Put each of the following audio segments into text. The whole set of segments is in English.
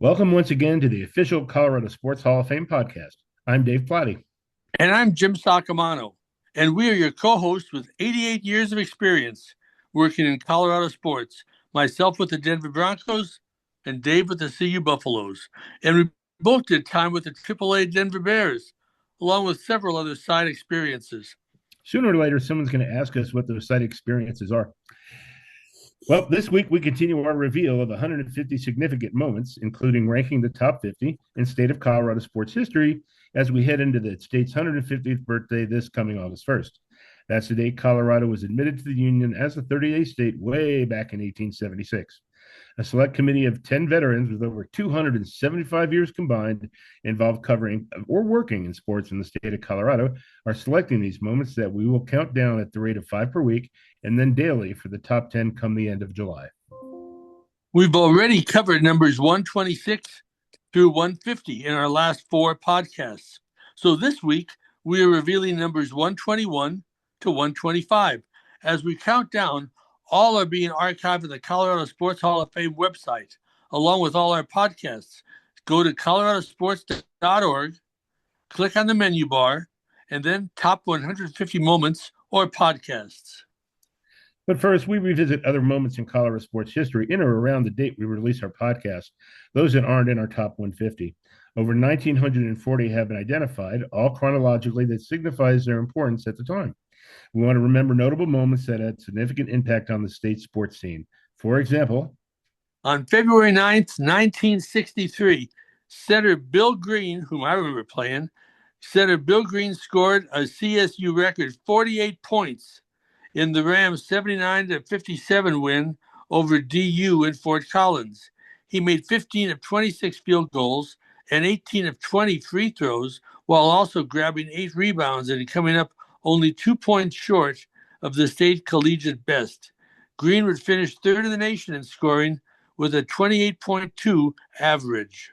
Welcome once again to the official Colorado Sports Hall of Fame podcast. I'm Dave Plati. And I'm Jim Saccomano, and we are your co hosts with 88 years of experience working in Colorado sports. Myself with the Denver Broncos, and Dave with the CU Buffaloes. And we both did time with the AAA Denver Bears, along with several other side experiences. Sooner or later, someone's going to ask us what those site experiences are. Well, this week we continue our reveal of 150 significant moments, including ranking the top 50 in state of Colorado sports history as we head into the state's 150th birthday this coming August 1st. That's the date Colorado was admitted to the Union as a 38 state way back in 1876. A select committee of 10 veterans with over 275 years combined involved covering or working in sports in the state of Colorado are selecting these moments that we will count down at the rate of 5 per week and then daily for the top 10 come the end of July. We've already covered numbers 126 through 150 in our last four podcasts. So this week, we are revealing numbers 121 to 125. As we count down, all are being archived at the Colorado Sports Hall of Fame website, along with all our podcasts. Go to coloradosports.org, click on the menu bar, and then top 150 moments or podcasts. But first, we revisit other moments in Colorado sports history in or around the date we release our podcast, those that aren't in our top 150. Over 1,940 have been identified, all chronologically, that signifies their importance at the time. We want to remember notable moments that had significant impact on the state sports scene. For example, on February 9th, 1963, Senator Bill Green, whom I remember playing, Senator Bill Green scored a CSU record 48 points in the Rams' 79-57 win over DU in Fort Collins. He made 15 of 26 field goals and 18 of 20 free throws, while also grabbing 8 rebounds and coming up only 2 points short of the state collegiate best. Green would finish third in the nation in scoring with a 28.2 average.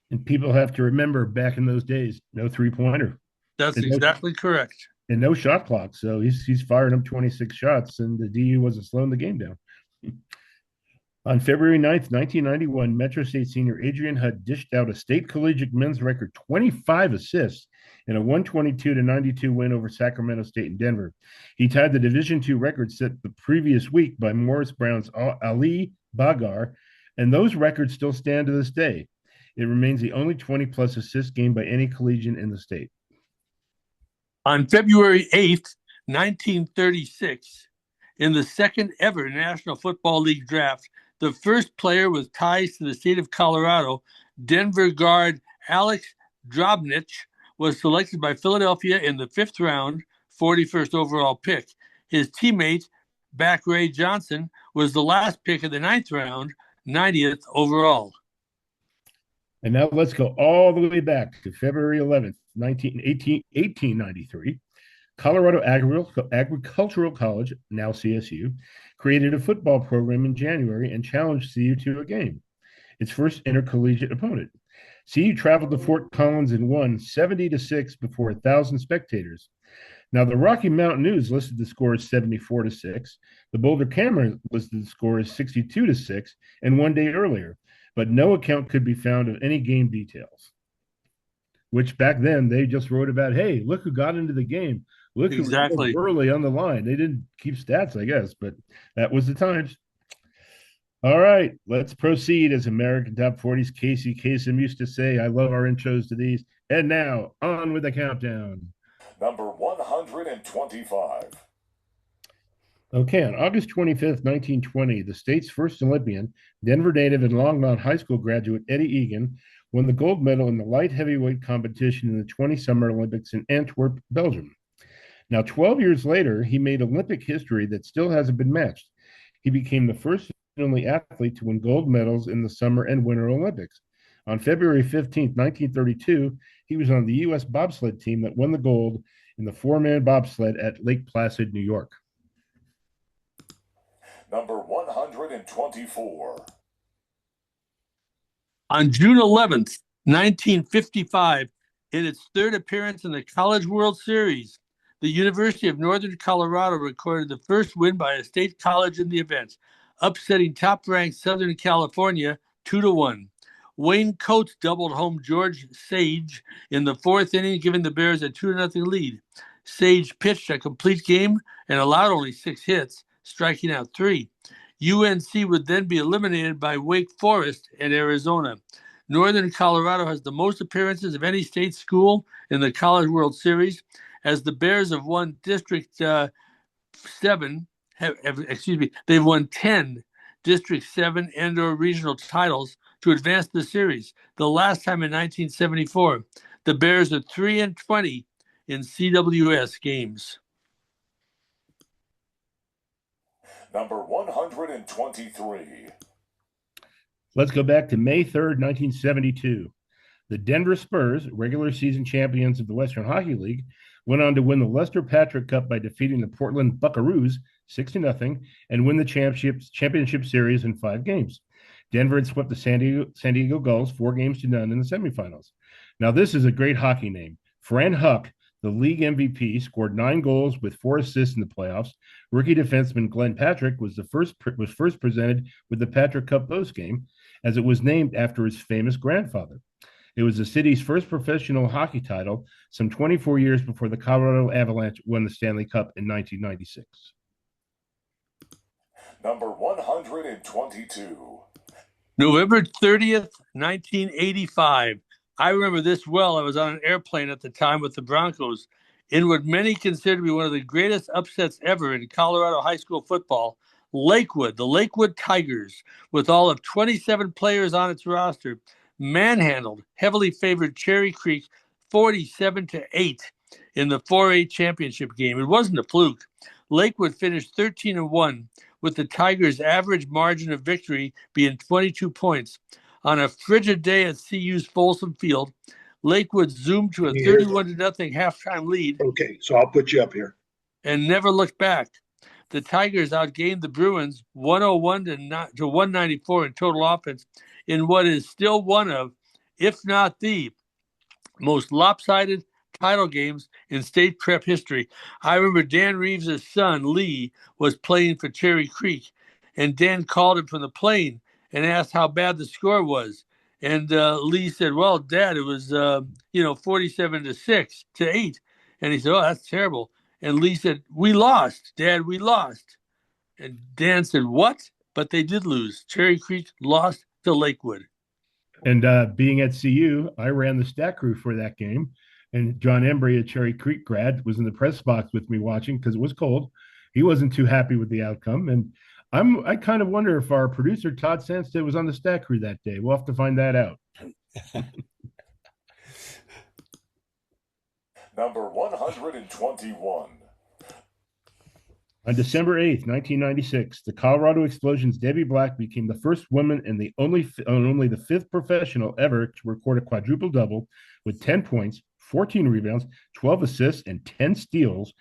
And people have to remember back in those days, no three-pointer. That's exactly correct. And no shot clock. So he's firing up 26 shots, and the DU wasn't slowing the game down. On February 9th, 1991, Metro State senior Adrian Hutt dished out a state collegiate men's record 25 assists in a 122-92 win over Saccomano State in Denver. He tied the Division II record set the previous week by Morris Brown's Ali Bagar, and those records still stand to this day. It remains the only 20-plus assist game by any collegian in the state. On February 8th, 1936, in the second ever National Football League draft, the first player with ties to the state of Colorado, Denver guard Alex Drobnich, was selected by Philadelphia in the 5th round, 41st overall pick. His teammate, Back Ray Johnson, was the last pick of the 9th round, 90th overall. And now let's go all the way back to February 11th, 1893. Colorado Agricultural College, now CSU, created a football program in January and challenged CU to a game, its first intercollegiate opponent. CU traveled to Fort Collins and won 70-6 before 1,000 spectators. Now, the Rocky Mountain News listed the score as 74-6. The Boulder Camera listed the score as 62-6, and one day earlier, but no account could be found of any game details. Which back then they just wrote about, hey, look who got into the game. Look exactly who was early on the line. They didn't keep stats, I guess, but that was the times. All right, let's proceed. As American Top 40's Casey Kasem used to say, I love our intros to these. And now, on with the countdown. Number 125. Okay, on August 25th, 1920, the state's first Olympian, Denver native and Longmont High School graduate Eddie Egan, won the gold medal in the light heavyweight competition in the 20 Summer Olympics in Antwerp, Belgium. Now, 12 years later, he made Olympic history that still hasn't been matched. He became the first and only athlete to win gold medals in the Summer and Winter Olympics. On February 15th, 1932, he was on the U.S. bobsled team that won the gold in the 4-man bobsled at Lake Placid, New York. Number 124. On June 11th, 1955, in its third appearance in the College World Series, the University of Northern Colorado recorded the first win by a state college in the event, upsetting top-ranked Southern California 2-1. Wayne Coates doubled home George Sage in the fourth inning, giving the Bears a 2-0 lead. Sage pitched a complete game and allowed only 6 hits, striking out 3. UNC would then be eliminated by Wake Forest and Arizona. Northern Colorado has the most appearances of any state school in the College World Series, as the Bears have won District 7. They've won 10 District 7 and/or regional titles to advance the series. The last time in 1974, the Bears are 3-20 in CWS games. Number 123. Let's go back to May 3rd, 1972. The Denver Spurs, regular season champions of the Western Hockey League, went on to win the Lester Patrick Cup by defeating the Portland Buckaroos 6-0 and win the championship series in 5 games. Denver had swept the San Diego Gulls 4-0 in the semifinals. Now, this is a great hockey name. Fran Huck, the league MVP, scored 9 goals with 4 assists in the playoffs. Rookie defenseman Glenn Patrick was first presented with the Patrick Cup postgame, as it was named after his famous grandfather. It was the city's first professional hockey title, some 24 years before the Colorado Avalanche won the Stanley Cup in 1996. Number 122. November 30th, 1985. I remember this well. I was on an airplane at the time with the Broncos in what many consider to be one of the greatest upsets ever in Colorado high school football. Lakewood, the Lakewood Tigers, with all of 27 players on its roster, manhandled heavily favored Cherry Creek 47-8 in the 4A championship game. It wasn't a fluke. Lakewood finished 13-1, with the Tigers' average margin of victory being 22 points. On a frigid day at CU's Folsom Field, Lakewood zoomed to a 31-0 halftime lead. Okay, so I'll put you up here. And never looked back. The Tigers outgained the Bruins 101 to 194 in total offense in what is still one of, if not the, most lopsided title games in state prep history. I remember Dan Reeves' son, Lee, was playing for Cherry Creek, and Dan called him from the plane and asked how bad the score was. And Lee said, well, Dad, it was, 47-6-8. And he said, oh, that's terrible. And Lee said, we lost, Dad, we lost. And Dan said, what? But they did lose. Cherry Creek lost to Lakewood. And being at CU, I ran the stat crew for that game. And John Embry, a Cherry Creek grad, was in the press box with me watching because it was cold. He wasn't too happy with the outcome. And I kind of wonder if our producer, Todd Sanstead, was on the stat crew that day. We'll have to find that out. Number 121. On December 8th, 1996, the Colorado Explosion's Debbie Black became the first woman and only the 5th professional ever to record a quadruple double with 10 points, 14 rebounds, 12 assists, and 10 steals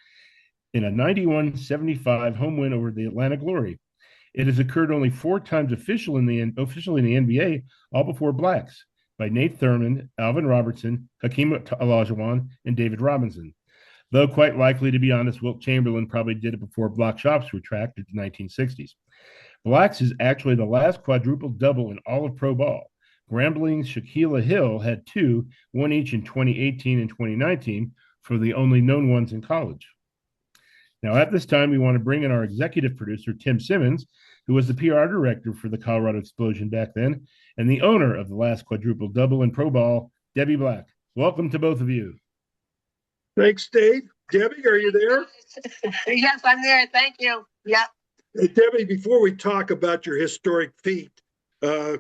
in a 91-75 home win over the Atlanta Glory. It has occurred only 4 times officially in the NBA, all before Black's, by Nate Thurmond, Alvin Robertson, Hakeem Olajuwon, and David Robinson. Though quite likely, to be honest, Wilt Chamberlain probably did it before block shots were tracked in the 1960s. Black's is actually the last quadruple double in all of pro ball. Grambling's Shaquilla Hill had 2, one each in 2018 and 2019, for the only known ones in college. Now, at this time, we want to bring in our executive producer, Tim Simmons, who was the PR director for the Colorado Explosion back then, and the owner of the last quadruple double in pro ball, Debbie Black. Welcome to both of you. Thanks, Dave. Debbie, are you there? Yes, I'm there. Thank you. Yep. Hey, Debbie, before we talk about your historic feat,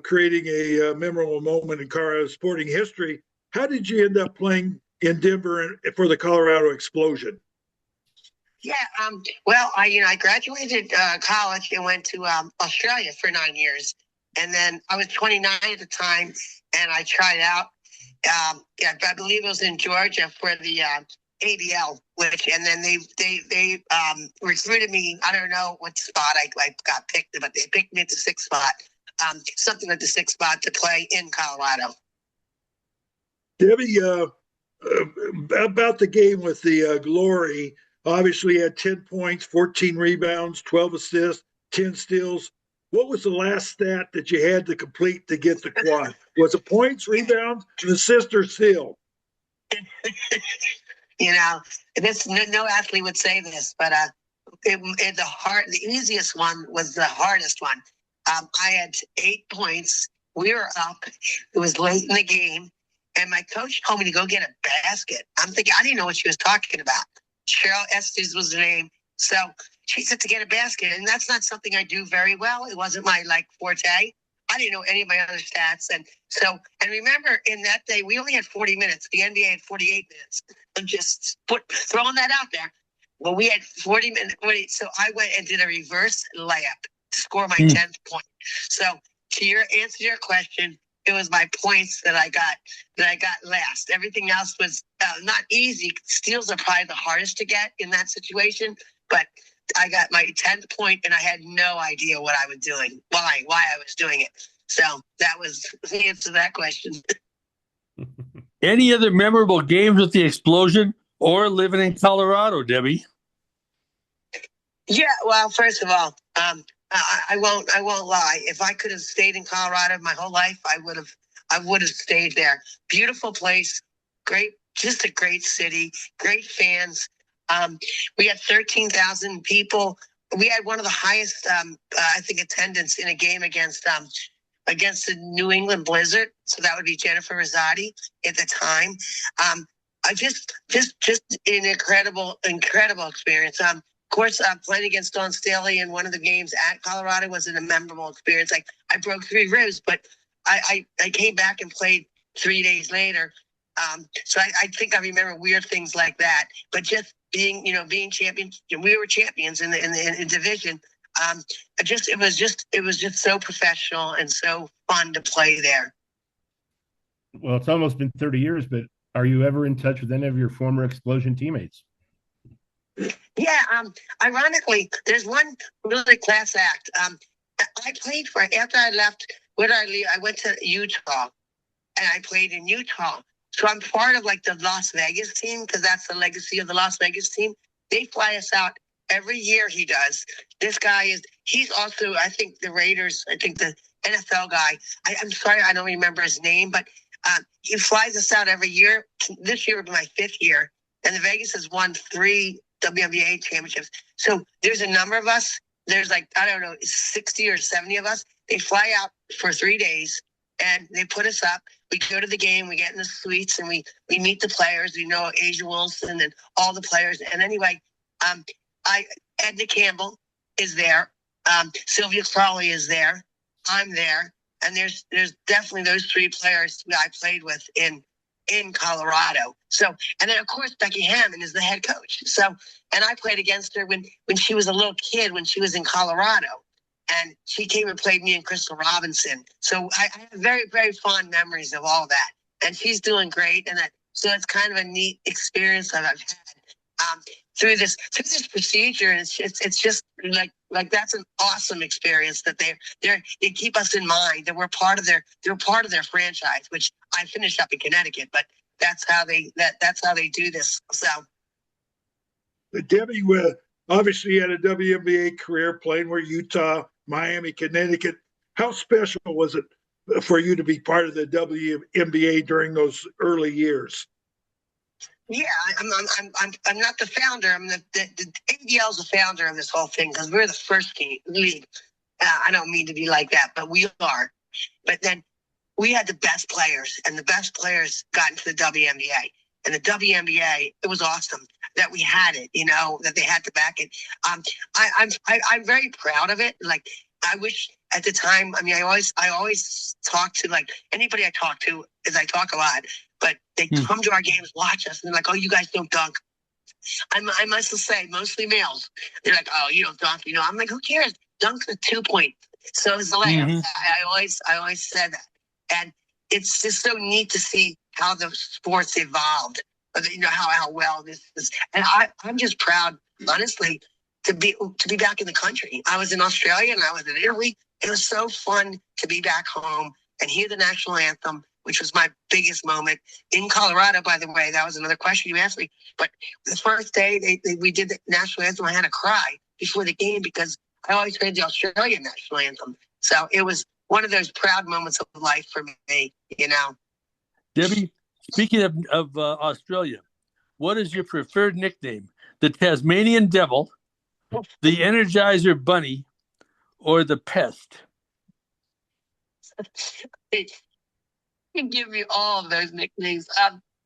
creating a memorable moment in Colorado sporting history, how did you end up playing in Denver for the Colorado Explosion? Yeah. Well, I graduated college and went to Australia for 9 years, and then I was 29 at the time, and I tried out. I believe it was in Georgia for the ABL, and then they recruited me. I don't know what spot I got picked, but they picked me at the 6th spot, something like the 6th spot to play in Colorado. Debbie, about the game with the Glory, obviously had 10 points, 14 rebounds, 12 assists, 10 steals. What was the last stat that you had to complete to get the quad? Was it points, rebounds, and assist or steal? You know, this no athlete would say this, but the easiest one was the hardest one. I had 8 points. We were up. It was late in the game, and my coach told me to go get a basket. I'm thinking, I didn't know what she was talking about. Cheryl Estes was her name. So she said to get a basket, and that's not something I do very well. It wasn't my forte. I didn't know any of my other stats. And remember in that day, we only had 40 minutes. The NBA had 48 minutes. I'm just throwing that out there. Well, we had 40 minutes. So I went and did a reverse layup to score my 10th point. So to answer to your question, it was my points that I got last. Everything else was not easy. Steals are probably the hardest to get in that situation, but I got my 10th point and I had no idea what I was doing, why I was doing it. So that was the answer to that question. Any other memorable games with the Explosion or living in Colorado, Debbie? Yeah, well, first of all, I won't lie. If I could have stayed in Colorado my whole life, I would have stayed there. Beautiful place, great, just a great city, great fans. We had 13,000 people. We had one of the highest, I think, attendance in a game against the New England Blizzard. So that would be Jennifer Rosati at the time. I just an incredible experience. Of course, playing against Dawn Staley in one of the games at Colorado was a memorable experience. I broke 3 ribs, but I came back and played 3 days later. So I think I remember weird things like that. But just being champions, we were champions in the division. It was just so professional and so fun to play there. Well, it's almost been 30 years, but are you ever in touch with any of your former Explosion teammates? Yeah, ironically, there's one really class act. I played after I left, I went to Utah, and I played in Utah. So I'm part of the Las Vegas team, because that's the legacy of the Las Vegas team. They fly us out every year. He does. This guy he's also, I think, the Raiders, I think the NFL guy. I'm sorry, I don't remember his name, but he flies us out every year. This year will be my 5th year, and the Vegas has won 3 WNBA championships. So there's a number of us. There's 60 or 70 of us. They fly out for 3 days and they put us up. We go to the game, we get in the suites, and we meet the players. We know Asia Wilson and all the players. And anyway, Edna Campbell is there. Sylvia Crawley is there. I'm there. And there's definitely those 3 players that I played with in Colorado. So, and then of course Becky Hammond is the head coach. So, and I played against her when she was a little kid, when she was in Colorado, and she came and played me and Crystal Robinson. So I have very, very fond memories of all that. And she's doing great. And so it's kind of a neat experience that I've had through this procedure. And it's just like that's an awesome experience that they keep us in mind, that they're part of their franchise, which I finished up in Connecticut, but that's how they do this. So Debbie, obviously you had a WNBA career playing with Utah, Miami, Connecticut. How special was it for you to be part of the WNBA during those early years? Yeah, I'm not the founder. I'm the ABL is the founder of this whole thing, because we're the first league. I don't mean to be like that, but we are. But then we had the best players, and the best players got into the WNBA. And the WNBA, it was awesome that we had it, that they had to back it. I'm very proud of it. I wish at the time, I always talk to anybody I talk to, is I talk a lot, but they come to our games, watch us, and they're like, "Oh, you guys don't dunk." I must say, mostly males. They're like, "Oh, you don't dunk." I'm like, "Who cares? Dunk's a 2-point. So is the layup." Mm-hmm. I always said that. And it's just so neat to see how the sports evolved. How well this is. And I'm just proud, honestly, to be back in the country. I was in Australia and I was in Italy. It was so fun to be back home and hear the national anthem, which was my biggest moment. In Colorado, by the way, that was another question you asked me. But the first day we did the national anthem, I had to cry before the game, because I always played the Australian national anthem. So it was one of those proud moments of life for me, you know. Debbie, speaking of Australia, what is your preferred nickname? The Tasmanian Devil, the Energizer Bunny, or the Pest? I can give you all of those nicknames.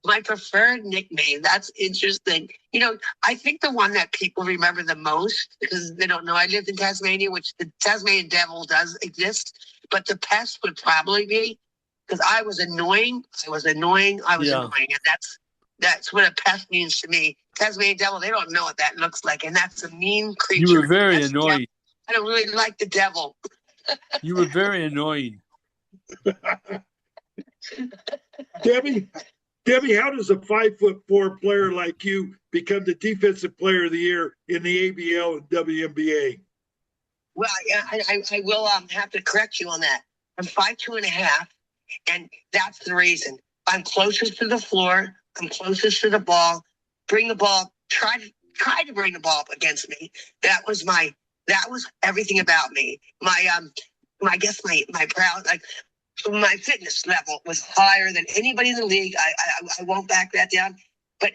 My preferred nickname, that's interesting. You know, I think the one that people remember the most, because they don't know I lived in Tasmania, which the Tasmanian Devil does exist, but the Pest would probably be, because I was annoying. And that's what a pest means to me. Tasmanian Devil, they don't know what that looks like, and that's a mean creature. You were very annoying. I don't really like the devil. You were very annoying. Debbie, how does a 5'4" player like you become the defensive player of the year in the ABL and WNBA? Well, I will have to correct you on that. I'm 5'2.5", and that's the reason. I'm closest to the floor. I'm closest to the ball. Bring the ball. Try to bring the ball up against me. That was everything about me. My proud, like, my fitness level was higher than anybody in the league. I won't back that down. But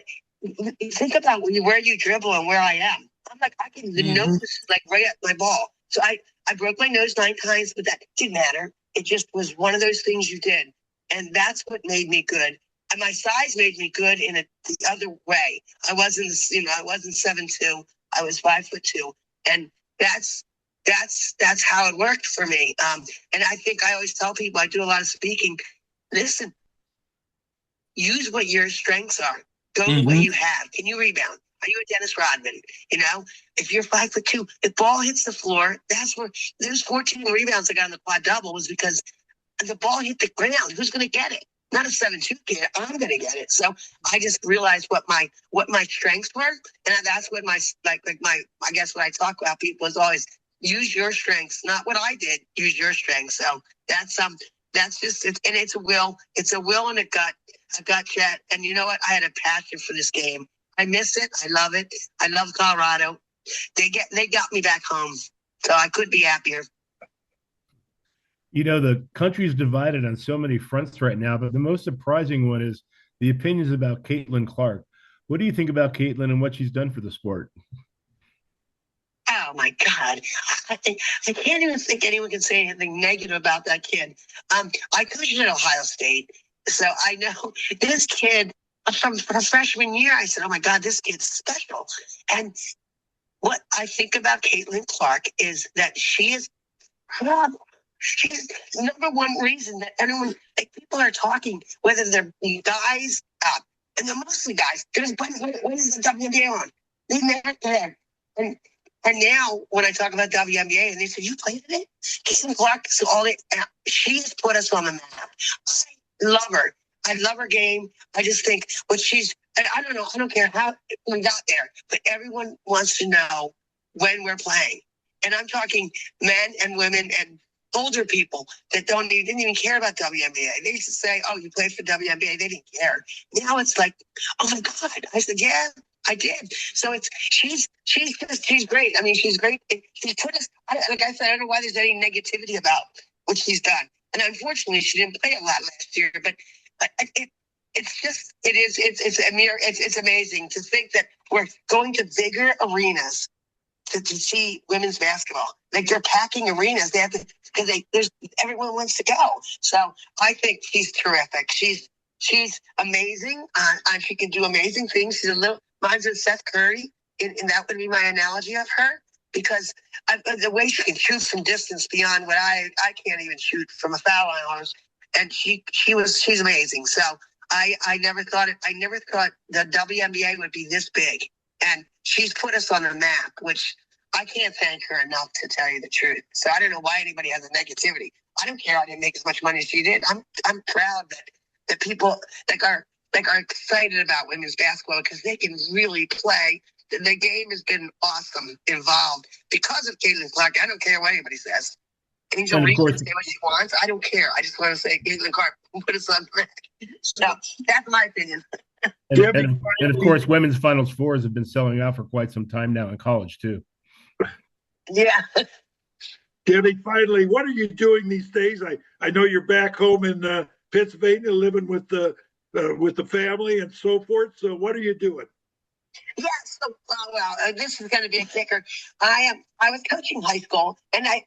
think about where you dribble and where I am. I'm like, I can, the nose is like right at my ball. So I broke my nose 9 times, but that didn't matter. It just was one of those things you did. And that's what made me good. And my size made me good in the other way. I wasn't 7'2". I was 5'2". And that's how it worked for me. And I think I always tell people, I do a lot of speaking. Listen, use what your strengths are. Go with what you have. Can you rebound? Are you a Dennis Rodman? You know, if you're 5'2", if ball hits the floor, that's where there's 14 rebounds I got in the quad double was because the ball hit the ground. Who's going to get it? Not a 7'2" kid. I'm going to get it. So I just realized what my strengths were, and that's what I guess what I talk about people is always use your strengths, not what I did. Use your strengths. So that's just it, and it's a will. It's a will and a gut chat. And you know what? I had a passion for this game. I miss it. I love it. I love Colorado. They got me back home, so I could be happier. You know, the country's divided on so many fronts right now, but the most surprising one is the opinions about Caitlin Clark. What do you think about Caitlin and what she's done for the sport? Oh my God. I can't even think anyone can say anything negative about that kid. I coached at Ohio State, so I know this kid from her freshman year. I said, oh my God, this kid's special. And what I think about Caitlin Clark is that she's the number one reason that everyone, like, people are talking, whether they're guys, and they're mostly guys, because when is the WNBA on? They never care. And now when I talk about WNBA and they say, you played in it? Caitlin Clark, she has put us on the map. I love her. I love her game. I just think I don't know. I don't care how we got there, but everyone wants to know when we're playing. And I'm talking men and women and older people that didn't even care about WNBA. They used to say, oh, you played for WNBA. They didn't care. Now it's like, oh my God. I said, yeah, I did. So she's great. I mean, she's great. She's put us, like I said, I don't know why there's any negativity about what she's done. And unfortunately, she didn't play a lot last year, but it's amazing to think that we're going to bigger arenas to see women's basketball. Like, they're packing arenas. They have to, because everyone wants to go. So I think she's terrific. She's amazing. And she can do amazing things. She's a little reminds of Seth Curry, and that would be my analogy of her, because the way she can shoot from distance beyond what I can't even shoot from a foul line. And she's amazing. So I never thought the WNBA would be this big, and she's put us on the map, which I can't thank her enough, to tell you the truth. So I don't know why anybody has a negativity. I don't care. I didn't make as much money as she did. I'm proud that people are excited about women's basketball, because they can really play. The game has been awesome, involved because of Caitlin Clark. I don't care what anybody says. Angel Reese can say what she wants. I don't care. I just want to say Caitlin Clark put us on track. So that's my opinion. And of course, women's Finals Fours have been selling out for quite some time now in college too. Yeah. Debbie, finally, what are you doing these days? I know you're back home in Pennsylvania, living with the family and so forth. So, what are you doing? Yeah, so this is going to be a kicker. I was coaching high school, and I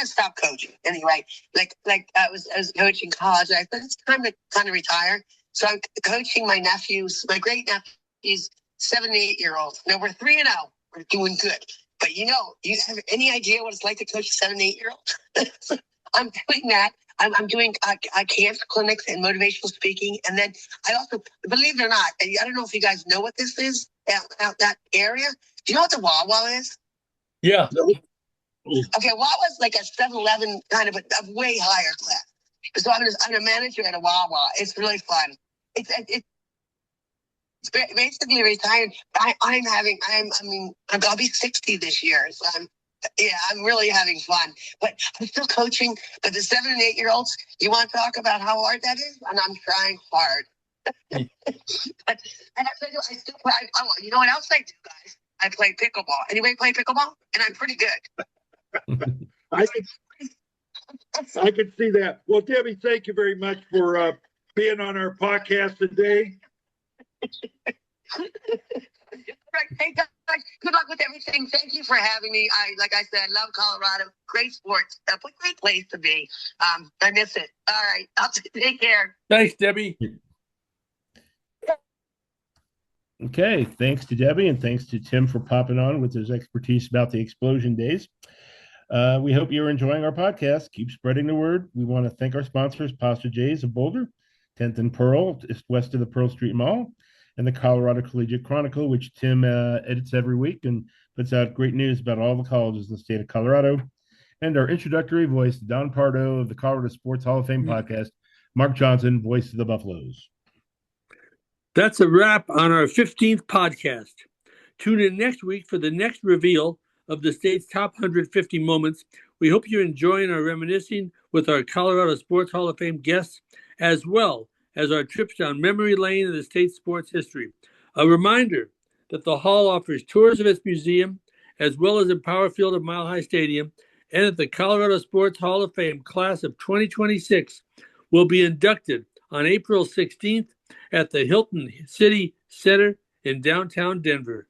stopped coaching anyway. I was coaching college. I said it's time to kind of retire. So I'm coaching my nephews, my great nephews, 7 and 8 year olds. Now we're 3-0. We're doing good. But you have any idea what it's like to coach a 7 and 8 year old? So I'm doing that. I'm doing camp clinics and motivational speaking, and then I also, believe it or not, I don't know if you guys know what this is out that area. Do you know what the Wawa is? Yeah. Okay, Wawa is like a 7-Eleven kind of a way higher class. So I'm a manager at a Wawa. It's really fun. It's basically retired. I'll be 60 this year, so I'm really having fun. But I'm still coaching. But the 7 and 8 year olds, you want to talk about how hard that is? And I'm trying hard. But I still play. You know what else I do, guys? I play pickleball. Anybody play pickleball? And I'm pretty good. I can see that. Well, Debbie, thank you very much for being on our podcast today. Right. Hey guys, good luck with everything. Thank you for having me. Like I said, love Colorado. Great sports. A great place to be. I miss it. All right. I'll take care. Thanks, Debbie. Okay, thanks to Debbie and thanks to Tim for popping on with his expertise about the explosion days. We hope you're enjoying our podcast. Keep spreading the word. We want to thank our sponsors, Pasta J's of Boulder, 10th and Pearl, just west of the Pearl Street Mall, and the Colorado Collegiate Chronicle, which Tim edits every week and puts out great news about all the colleges in the state of Colorado. And our introductory voice, Don Pardo of the Colorado Sports Hall of Fame podcast, Mark Johnson, voice of the Buffaloes. That's a wrap on our 15th podcast. Tune in next week for the next reveal of the state's top 150 moments. We hope you're enjoying our reminiscing with our Colorado Sports Hall of Fame guests, as well as our trips down memory lane in the state's sports history. A reminder that the Hall offers tours of its museum, as well as in Power Field of Mile High Stadium, and that the Colorado Sports Hall of Fame class of 2026 will be inducted on April 16th at the Hilton City Center in downtown Denver.